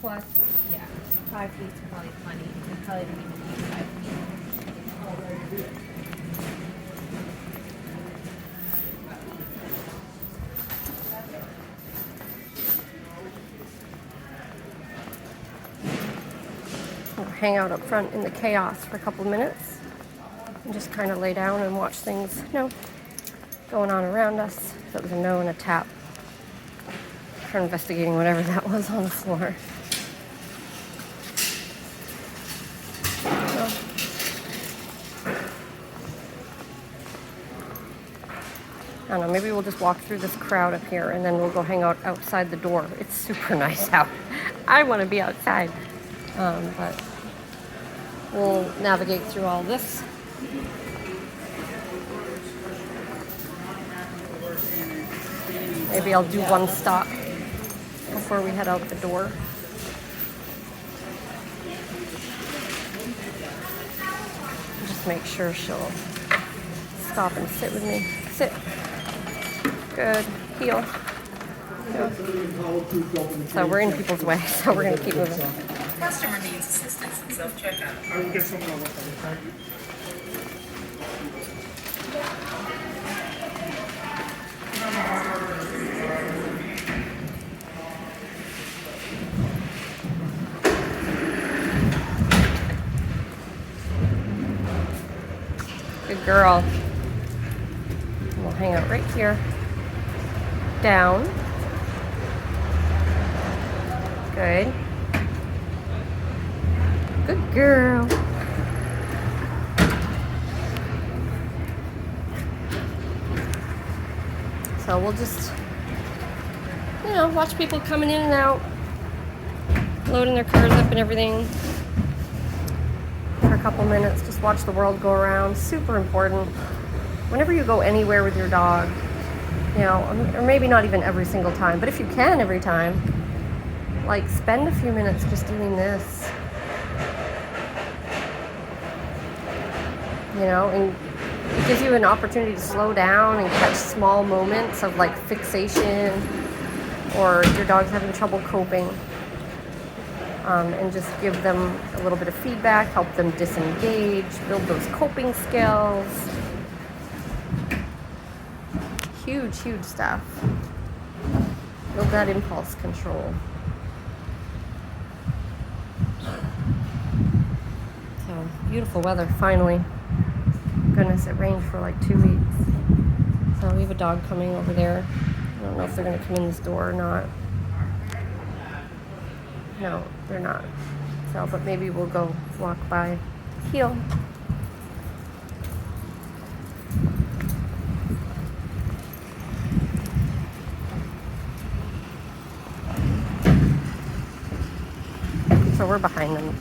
plus, yeah, 5 feet's probably plenty. I probably don't even need 5 feet. We'll hang out up front in the chaos for a couple minutes and just kind of lay down and watch things, going on around us. That was a no and a tap for investigating whatever that was on the floor. I don't know, maybe we'll just walk through this crowd up here and then we'll go hang out outside the door. It's super nice out. I want to be outside. But we'll navigate through all this. Maybe I'll do one stop before we head out the door. Just make sure she'll stop and sit with me. Sit. Good. Heel. Good. So we're in people's way, so we're going to keep moving. Customer needs assistance in self-checkout. I will get someone over there. Good girl. We'll hang out right here. Down. Good. Good girl. So we'll just, watch people coming in and out, loading their cars up and everything for a couple minutes. Just watch the world go around. Super important. Whenever you go anywhere with your dog, or maybe not even every single time, but if you can every time, spend a few minutes just doing this. And it gives you an opportunity to slow down and catch small moments of fixation, or your dog's having trouble coping, and just give them a little bit of feedback, help them disengage, build those coping skills. Huge, huge stuff. Build that impulse control. So, beautiful weather, finally. Goodness, it rained for 2 weeks. So we have a dog coming over there. I don't know if they're going to come in this door or not. No, they're not. So, but maybe we'll go walk by. Heel. So we're behind them.